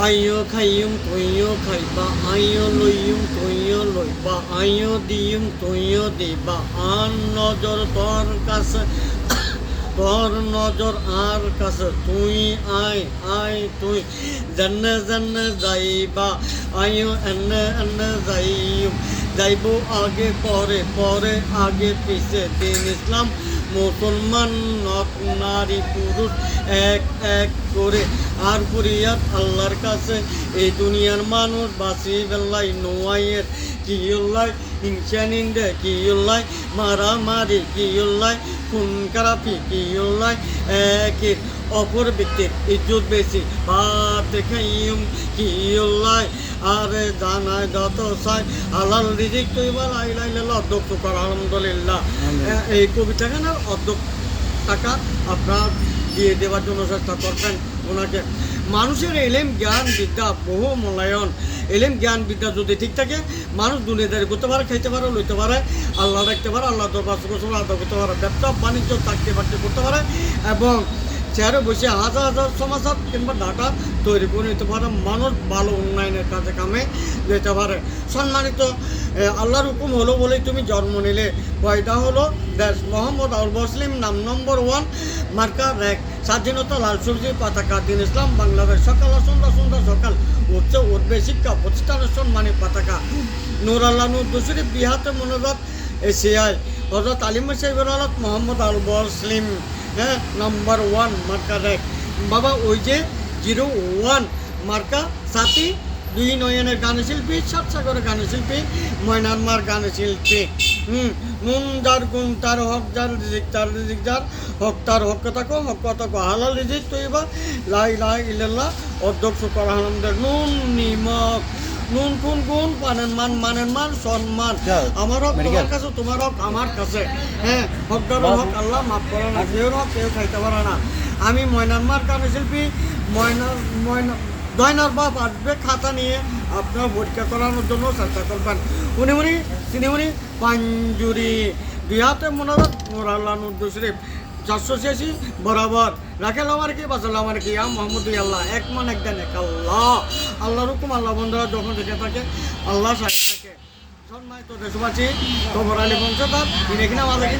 আইও খাইয়ুম তুইও খাইবা, আইও লইয়ুম তুইও লইবা, আইও দিয়ুম তুইও দিবা। আন নজর তোর কাছে, তোর নজর আর কাছে, তুই আয় আয় তুই জন্নে জন্নে যাইবা, আইও এনে এনে যাইয়ুম যাইব আগে পরে পরে আগে পিছে। দিন ইসলাম মুসলমান নক নারী পুরুষ এক এক করে আর ফরিয়াদ আল্লাহর কাছে। এই দুনিয়ার মানুষ বাঁচি বেল্লাই নোয়াইয়ের কিউল্লাই, হিংসা নিন্দে কিউল্লাই, মারামারি কিউল্লাই, খুন খারাপি কিউল্লাই, একে অপর ব্যক্তির ইজ্জত বেশি ভাত খাইম কিউল্লাই। আর জানায় যত চাই হালাল রিজিক তৈবা লাই লাইলে অধ্যক্ষ কর আলহামদুলিল্লাহ। এই কবিতাখানার অধ্যক্ষ টাকা আপনার দিয়ে দেওয়ার জন্য চেষ্টা করবেন ওনাকে। মানুষের এলেম জ্ঞান বিদ্যা বহু মূল্যায়ন। এলেম জ্ঞান বিদ্যা যদি ঠিক থাকে মানুষ দুনিয়াদারি করতে পারে, খাইতে পারে, লইতে পারে, আল্লাহ রাখতে পারে, আল্লাহ দরবার আদা করতে পারে, ব্যবসা বাণিজ্য চাকরি বাকরি করতে পারে এবং চেয়ারে বসে হাজার হাজার সমাচার কিংবা ডাটা তৈরি করে নিতে পারে। মানুষ ভালো উন্নয়নের কাজে কামে যেতে পারে। সম্মানিত আল্লাহর হুকুম হলো বলেই তুমি জন্ম নিলে। কয়টা হলো দেশ মোহাম্মদ আউল মুসলিম নাম নম্বর 1 মার্কা র্যাক স্বাধীনতা লাল সবজি পতাকা দিন ইসলাম বাংলাদেশ সকাল সন্ধ্যা সন্ধ্যা সকাল উঠছে উঠবে শিক্ষা প্রতিষ্ঠানের সম্মানী পতাকা নূর আল্লাহ নূর দুশরী বিহাতে মনোরত এশিয়ায় হজরত আলিম সাহেবের আলত মোহাম্মদ আউল মুসলিম নম্বর 1 মার্কা র্যাক। বাবা ওই যে 01 মার্কা সাথী 2 নয়নের গানের শিল্পী, সাতসাগরের গানের শিল্পী, ময়নানমার গানের শিল্পী। নুন যার গুণ তার হক যার রিজিক তার রিজিক যার হক তার হক থাকো হক থাকো হালাল রিজিক তৈবা লাই লাই ইল্লাল্লাহ অধ্যক্ষ করা আলহামদুলিল্লাহ। নুন নিমক নুন কোন গুণ পানের মান মানের মান সম্মান। আমার হক তোমার কাছে, তোমার হক আমার কাছে। হ্যাঁ, হকদার হক আল্লাহ মাফ করে না, কেউ হক কেউ খাইতে পারে না। আমি ময়নানমার গানের শিল্পী দয়নার বাপ আসবে খাতা নিয়ে আপনার পরীক্ষা করানোর জন্য চেষ্টা করবেন। উনি পাঞ্জুরি 2 হাতে মোনাজাত নূর আল্লাহ নূর দুশরী 486 বরাবর রাখেল আমার কি বাঁচাল আমার কি মোহাম্মদ আল্লাহ এক মান একদিন এক আল্লাহ। আল্লাহর হুকুম আল্লাহ বন্ধুরা যখন দেখে থাকে আল্লাহ সাথে থাকে। সম্মানিত দেশবাসী, খবর আলী বংশধর তিনি কিনা মালিক